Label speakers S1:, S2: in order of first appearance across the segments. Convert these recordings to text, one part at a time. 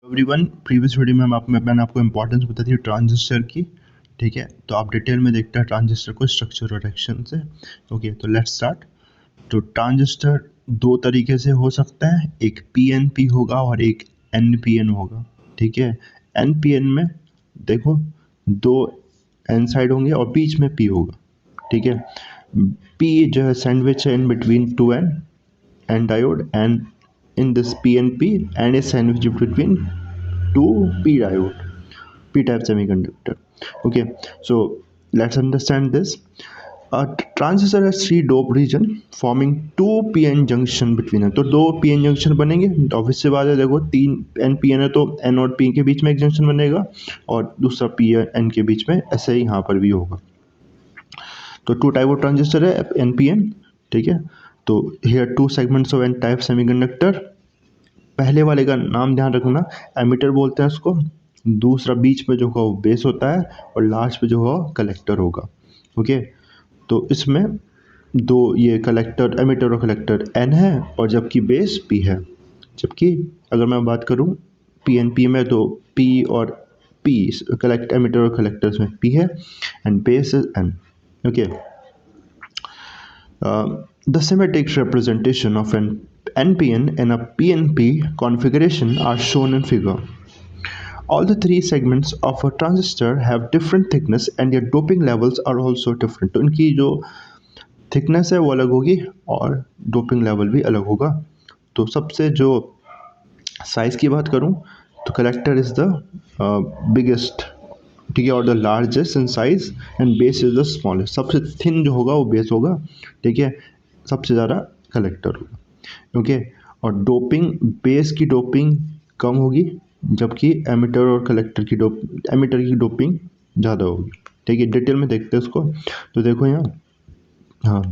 S1: Everyone, previous video में मैंने आपको इंपॉर्टेंस बताई थी ट्रांजिस्टर की। ठीक है, तो आप डिटेल में देखते हैं ट्रांजिस्टर को स्ट्रक्चर और एक्शन से। ओके, तो लेट्स स्टार्ट। तो ट्रांजिस्टर दो तरीके से हो सकता है, एक पीएनपी होगा और एक एनपीएन होगा। ठीक है, एनपीएन में देखो दो एन साइड होंगे और बीच में पी होगा। ठीक है, पी जो है सैंडविच है in between two N diode, and in this PNP and is sandwiched between two P diode, P-type semiconductor. Okay, so let's understand this. A transistor has three dope region forming two PN junction between them. तो दो PN junction बनेंगे, तो obvious सी बात है, देखो तीन N PN है तो N और P के बीच में एक जंक्शन बनेगा और दूसरा P N के बीच में, ऐसे ही यहाँ पर भी होगा। तो टू टाइप ऑफ ट्रांजिस्टर है NPN। ठीक है, तो here two segments of N type semiconductor. पहले वाले का नाम ध्यान रखना, एमिटर बोलते हैं उसको। दूसरा बीच में जो होगा वो बेस होता है और लास्ट में जो होगा कलेक्टर होगा। ओके, तो इसमें दो ये कलेक्टर, एमिटर और कलेक्टर एन है और जबकि बेस पी है। जबकि अगर मैं बात करूँ पी में, तो पी और पी कलेक्ट एमिटर और कलेक्टर्स में पी है and base is an. Okay, the schematic representation of an NPN and a PNP configuration are shown in figure. All the three segments of a transistor have different thickness and their doping levels are also different. तो इनकी जो thickness है वो अलग होगी और doping level भी अलग होगा। तो सबसे जो size की बात करूँ तो collector is the biggest, ठीक है, और the largest in size and base is the smallest. सबसे थिन जो होगा वो बेस होगा। ठीक है, सबसे ज़्यादा कलेक्टर होगा। ओके, और डोपिंग, बेस की डोपिंग कम होगी जबकि एमिटर और कलेक्टर की एमिटर की डोपिंग ज़्यादा होगी। ठीक है, डिटेल में देखते हैं उसको। तो देखो यहाँ, हाँ,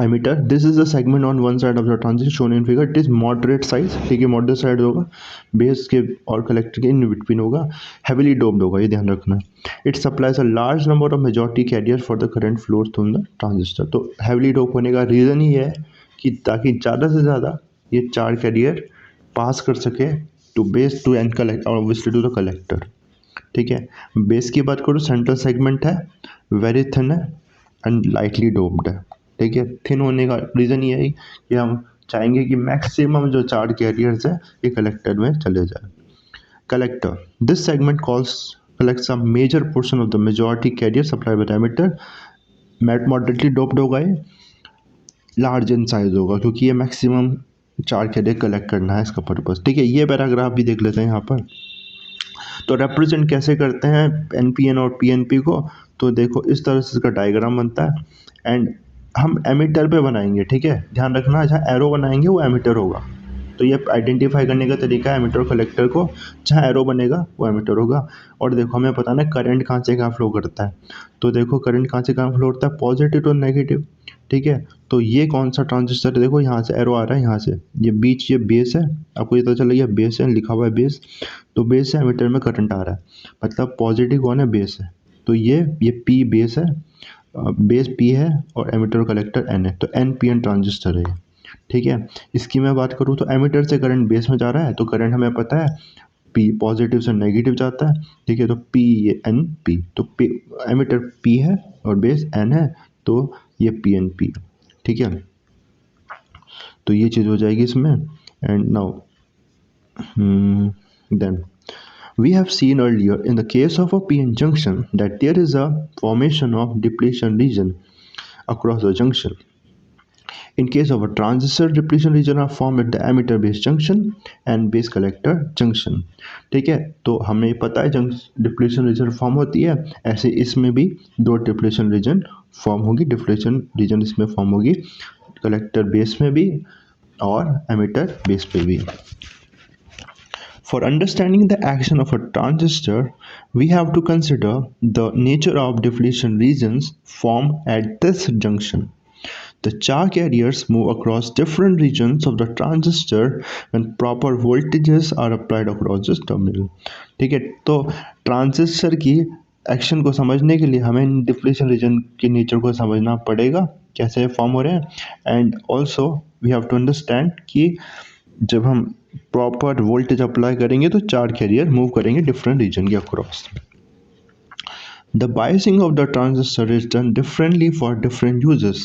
S1: emitter, this is the segment on one side of the transistor shown in figure. It is moderate size, ठीक है, moderate साइड होगा, बेस के और कलेक्टर के इन बिटवीन होगा, heavily doped होगा, ये ध्यान रखना है। It supplies a large number of majority carrier for the current flows through the transistor. तो heavily dope होने का रीज़न ही है कि ताकि ज़्यादा से ज़्यादा ये चार कैरियर पास कर सके to base to and collect और ऑब्वियसली टू द कलेक्टर। ठीक है, बेस की बात करूँ, सेंट्रल सेगमेंट है, वेरी थिन है एंड लाइटली डोप्ड है। ठीक है, थिन होने का रीज़न ये है कि हम चाहेंगे कि मैक्सिमम जो चार कैरियर्स है ये कलेक्टर में चले जाए। Collector, this segment collects a major portion of the majority carrier supplied by the emitter. Moderately doped होगा, ये लार्ज इन साइज होगा क्योंकि ये मैक्सिमम चार कैरियर कलेक्ट करना है इसका पर्पज़। ठीक है, ये पैराग्राफ भी देख लेते हैं यहाँ पर। तो रिप्रेजेंट कैसे करते हैं एनपीएन और पीएनपी को, तो देखो इस तरह से इसका डायग्राम बनता है एंड हम एमिटर पे बनाएंगे। ठीक है, ध्यान रखना, जहाँ एरो बनाएंगे वो एमिटर होगा। तो ये आइडेंटिफाई करने का तरीका है एमिटर और कलेक्टर को, जहाँ एरो बनेगा वो एमिटर होगा। और देखो हमें पता ना करंट कहाँ से कहाँ फ्लो करता है, तो देखो करंट कहाँ से कहाँ फ्लो होता है, पॉजिटिव टू नेगेटिव। ठीक है, तो ये कौन सा ट्रांजिस्टर है, देखो यहाँ से एरो आ रहा है, यहाँ से ये बीच, ये बेस है, आपको ये पता चला ये बेस है, लिखा हुआ है बेस। तो बेस से एमिटर में करंट आ रहा है, मतलब पॉजिटिव कौन है, बेस है। तो ये पी बेस है, बेस पी है और एमिटर और कलेक्टर एन है, तो एन पी एन ट्रांजिस्टर है। ठीक है, इसकी मैं बात करूँ तो एमिटर से करंट बेस में जा रहा है, तो करंट हमें पता है पी पॉजिटिव से नेगेटिव जाता है। ठीक है, तो पी एन पी, तो पी एमिटर पी है और बेस एन है, तो ये पी एन पी। ठीक है, तो ये चीज़ हो जाएगी इसमें। And now then we have seen earlier in the case of a PN junction that there is a formation of depletion region across the junction. In case of a transistor, depletion region are formed at the emitter base junction and base collector junction. ठीक है, तो हमें पता है depletion region form होती है, ऐसे इसमें भी दो डिप्लीशन रीजन फॉर्म होगी। डिप्लीशन रीजन इसमें फॉर्म होगी कलेक्टर बेस में भी और एमिटर बेस पे भी। For understanding the action of a transistor, we have to consider the nature of depletion regions formed at this junction. The charge carriers move across different regions of the transistor when proper voltages are applied across this terminal. ठीक है, तो transistor की action को समझने के लिए हमें depletion region के नेचर को समझना पड़ेगा, कैसे फॉर्म हो रहे हैं, and also we have to understand कि जब हम प्रॉपर वोल्टेज अप्लाई करेंगे तो 4 कैरियर मूव करेंगे डिफरेंट रीजन के across. The biasing of the transistor is done differently for different uses.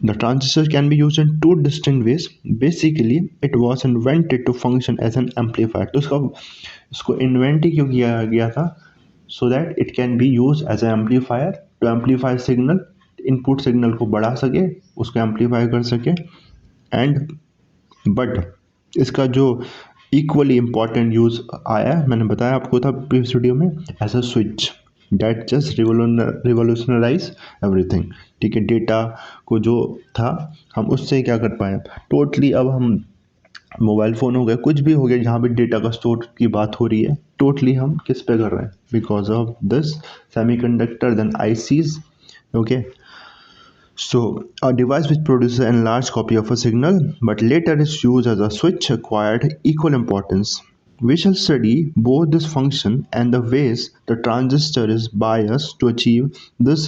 S1: The transistor can be used in two distinct ways. Basically, it was invented to function as an amplifier. तो इसको invent ही क्यों किया गया था? So that it can be used as an amplifier to amplify signal, input signal को बढ़ा सके, उसको एम्पलीफाई कर सके. एंड बट इसका जो इक्वली इम्पॉर्टेंट यूज आया है, मैंने बताया आपको था प्रीवियस वीडियो में, as a switch that just revolutionise everything. ठीक है, डेटा को जो था हम उससे क्या कर पाए टोटली. अब हम मोबाइल फ़ोन हो गया, कुछ भी हो गया, जहाँ भी डेटा का स्टोर की बात हो रही है, टोटली हम किस पे कर रहे हैं? Because of this semiconductor then ICs. Okay, so a device which produces a enlarged copy of a signal but later is used as a switch acquired equal importance. We shall study both this function and the ways the transistor is biased to achieve this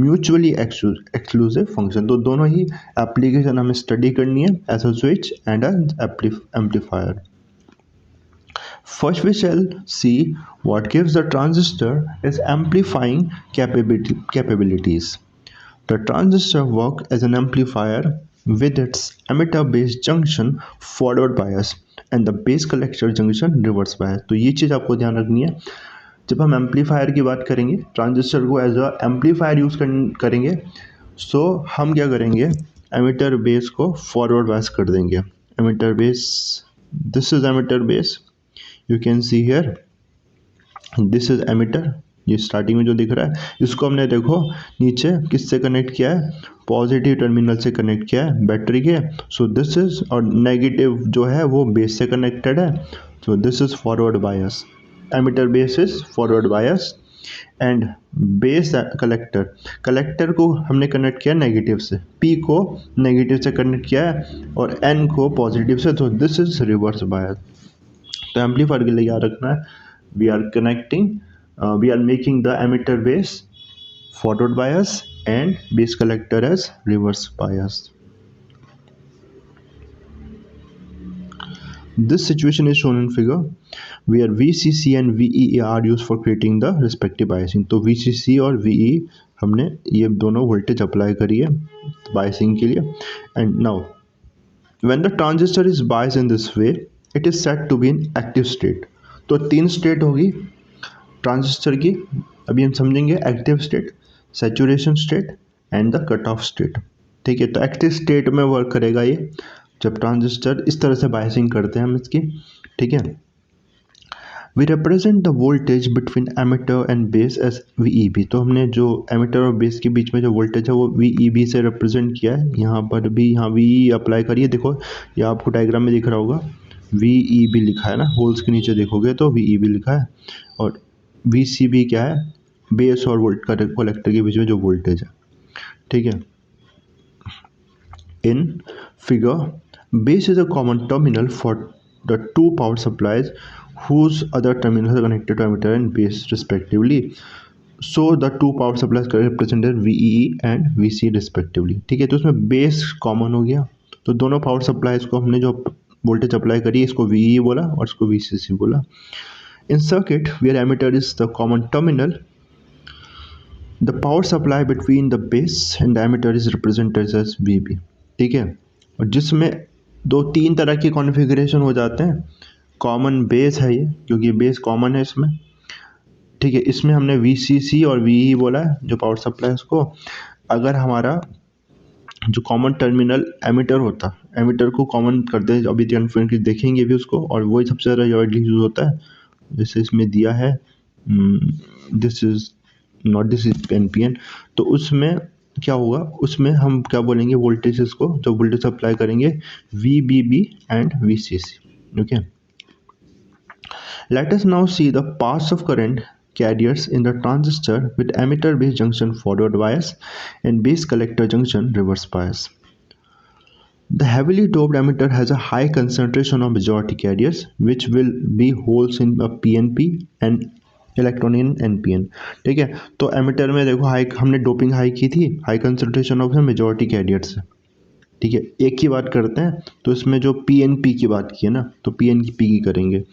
S1: mutually exclusive function. तो दोनों ही application हमें study करनी है, as a switch and an amplifier. First we shall see what gives the transistor its amplifying capabilities. The transistor works as an amplifier with its emitter-based junction forward bias and the base collector junction reverse bias. तो ये चीज़ आपको ध्यान रखनी है. जब हम amplifier की बात करेंगे, ट्रांजिस्टर को एज अ एम्पलीफायर यूज़ करेंगे, सो हम क्या करेंगे, एमिटर बेस को फॉरवर्ड बायस कर देंगे. Emitter base, this is emitter base, you can see here, this is emitter. ये स्टार्टिंग में जो दिख रहा है, इसको हमने देखो नीचे किससे कनेक्ट किया है, पॉजिटिव टर्मिनल से कनेक्ट किया है, बैटरी के. सो दिस इज, और नेगेटिव जो है वो बेस से कनेक्टेड है. सो this is forward bias, emitter base is forward bias. And base collector को हमने कनेक्ट किया नेगेटिव से, पी को नेगेटिव से कनेक्ट किया है और एन को पॉजिटिव से. तो दिस इज रिवर्स बायस. तो एम्पलीफायर के लिए याद रखना है, we are connecting, we are making the emitter base forward bias and base collector as reverse bias. This situation is shown in figure where VCC and VEE are used for creating the respective biasing. तो VCC और VE हमने ये दोनों voltage apply करी है biasing के लिए. And now when the transistor is biased in this way, it is said to be in active state. तो 3 स्टेट होगी ट्रांजिस्टर की. अभी हम समझेंगे active state, saturation state and the cut off state. ठीक है, तो एक्टिव स्टेट में वर्क करेगा ये जब ट्रांजिस्टर इस तरह से बायसिंग करते हैं हम इसकी. ठीक है, we represent the voltage between emitter and base as VEB. तो हमने जो एमिटर और बेस के बीच में जो वोल्टेज है वो VEB से रिप्रेजेंट किया है. यहाँ पर भी यहाँ VE अप्लाई करिए, देखो ये आपको डायग्राम में दिख रहा होगा, VEB लिखा है ना, होल्स के नीचे देखोगे तो VEB लिखा है. और VCB क्या है, बेस और वोल्ट कलेक्टर के बीच में जो वोल्टेज है. ठीक है, in figure base is a common terminal for the two power supplies whose other terminals are connected to emitter and base respectively. So the two power supplies represented VEE and VC respectively. ठीक है, तो उसमें base common हो गया, तो दोनों power supplies को हमने जो वोल्टेज अप्लाई करी इसको VEE बोला और इसको VCC बोला. In circuit where emitter is the common terminal, the power supply between the base and the emitter is represented as VB. ठीक है, और जिसमें 2-3 तरह की कॉन्फ़िगरेशन हो जाते हैं. कॉमन बेस है ये, क्योंकि बेस कॉमन है इसमें. ठीक है, इसमें हमने VCC और VE बोला है जो पावर सप्लाई को. अगर हमारा जो कॉमन टर्मिनल एमिटर होता, एमिटर को कॉमन करते हैं, अभी देखेंगे भी उसको, और वही सबसे ज़्यादा वाइडली यूज होता है. जैसे इसमें दिया है this is not, this is NPN. तो उसमें क्या होगा, उसमें हम क्या बोलेंगे, वोल्टेजेस को जो वोल्टेज अप्लाई करेंगे VBB and VCC. Okay, let us now see the paths of current carriers in the transistor with emitter base junction forward bias and base collector junction reverse bias. The heavily doped emitter has a high concentration of majority carriers which will be holes in a PNP and electron in NPN. ठीक है, तो emitter में देखो high, हमने doping high की थी, high concentration of majority carriers. ठीक है, एक की बात करते हैं तो इसमें जो पीएनपी की बात की है ना, तो पीएनपी की करेंगे।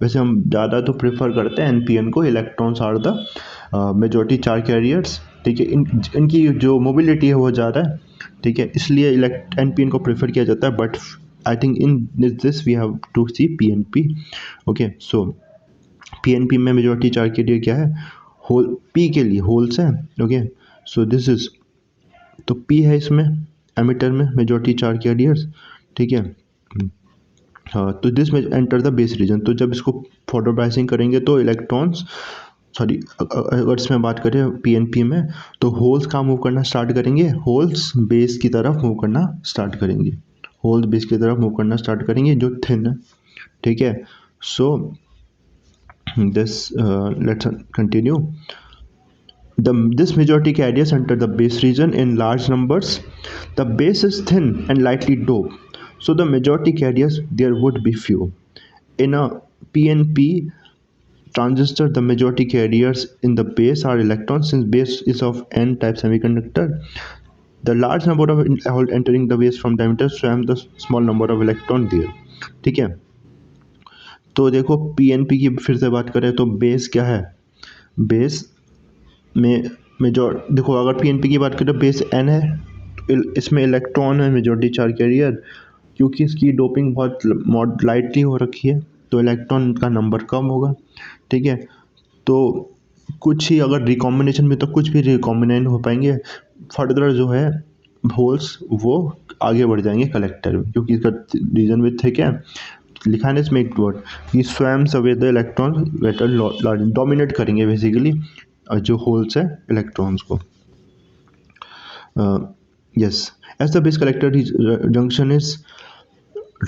S1: वैसे हम ज़्यादा तो प्रेफर करते हैं एनपीएन को, electrons are the majority charge carriers. ठीक है, इनकी जो मोबिलिटी है वो ज़्यादा है। ठीक है, इसलिए एनपीएन को प्रेफर किया जाता है, but I think in this we have to see PNP. Okay, so PNP में मेजॉरिटी चार्ज कैरियर क्या है, होल पी के लिए होल्स है। ओके, सो दिस इज, तो पी है इसमें एमिटर में मेजॉरिटी चार्ज कैरियर्स। ठीक है, हाँ, तो दिस में एंटर द बेस रीजन। तो जब इसको फोटो बाइसिंग करेंगे तो इलेक्ट्रॉन्स, सॉरी अगर इसमें बात करें पीएनपी में, तो होल्स कहाँ मूव करना स्टार्ट करेंगे, होल्स बेस की तरफ मूव करना स्टार्ट करेंगे, होल्स बेस की तरफ मूव करना स्टार्ट करेंगे जो थिन है। ठीक है, so this let's continue. This majority carriers enter the base region in large numbers. The base is thin and lightly doped, so the majority carriers there would be few. In a PNP transistor, the majority carriers in the base are electrons, since base is of n-type semiconductor. The large number of holes entering the base from diameter swam the small number of electron there. ठीक है, तो देखो PNP की फिर से बात करें तो बेस क्या है, बेस में मेजॉर, देखो अगर पीएनपी की बात करें बेस एन है, तो इसमें इलेक्ट्रॉन है मेजॉरिटी चार्ज कैरियर, क्योंकि इसकी डोपिंग बहुत लाइटली हो रखी है तो इलेक्ट्रॉन का नंबर कम होगा। ठीक है, तो कुछ ही अगर रिकॉम्बिनेशन में तो कुछ भी रिकॉम्बिनेशन हो पाएंगे, फर्दर जो है होल्स वो आगे बढ़ जाएंगे कलेक्टर में, क्योंकि इसका रीजन विथ है क्या लिखा है इसमें एक वर्ड कि स्वयं सवे द इलेक्ट्रॉन डोमिनेट करेंगे बेसिकली जो होल्स है इलेक्ट्रॉन्स को। yes, as the base collector junction is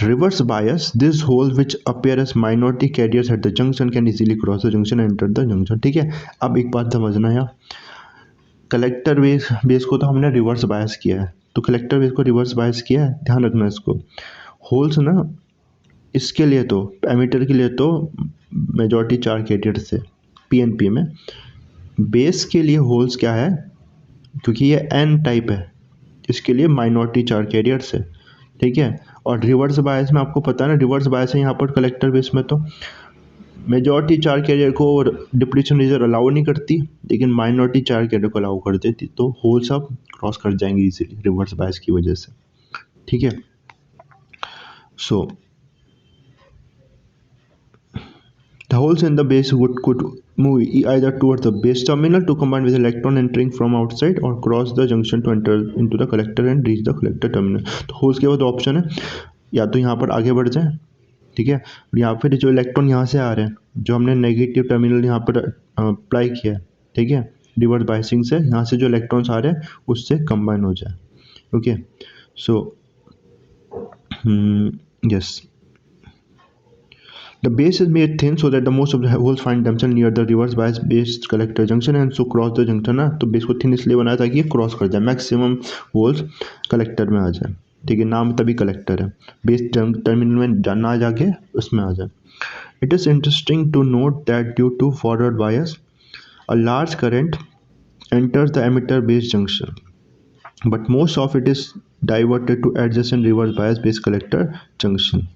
S1: reverse bias, this hole which appear as minority carriers at the junction can easily cross the junction and enter the junction। ठीक है, अब एक बात समझना है, कलेक्टर बेस को तो हमने रिवर्स बायस किया है, तो कलेक्टर बेस को रिवर्स बायस किया है, ध्यान रखना इसको। होल्स ना इसके लिए तो एमीटर के लिए तो मेजॉरिटी चार्ज कैरियर से पीएनपी में, बेस के लिए होल्स क्या है, क्योंकि ये एन टाइप है, इसके लिए माइनॉरिटी चार्ज कैरियर से। ठीक है, और रिवर्स बायस में आपको पता है ना, रिवर्स बायस है यहाँ पर कलेक्टर बेस में, तो मेजॉरिटी चार्ज कैरियर को डिप्लीशन रीजन अलाउ नहीं करती, लेकिन माइनॉरिटी चार्ज कैरियर को अलाउ कर देती, तो होल्स अब क्रॉस कर जाएंगे इजीली रिवर्स बायस की वजह से। ठीक है, सो the holes in the base could move either towards the base terminal to combine with electron entering from outside, or cross the junction to enter into the collector and reach the collector terminal। तो holes के बाद option है, या तो यहाँ पर आगे बढ़ जाए, ठीक है, या फिर जो इलेक्ट्रॉन यहाँ से आ रहे हैं, जो हमने नेगेटिव टर्मिनल यहाँ पर अप्लाई किया है, ठीक है, रिवर्स बायसिंग से यहाँ से जो इलेक्ट्रॉन्स आ रहे हैं उससे कंबाइन हो जाए। Okay, so yes, the base is made thin so that the most of the holes find themselves near the reverse bias based collector junction and so cross the junction ना, तो base को thin इसलिए बनाया ताकि ये cross कर जाए, maximum holes collector में आ जाए। ठीक है, नाम तभी कलेक्टर है, बेस टर्मिनल में ना जाके उसमें आ जाए। It is interesting to note that due to forward bias a large current enters the emitter base junction, but most of it is diverted to adjacent reverse bias base collector junction।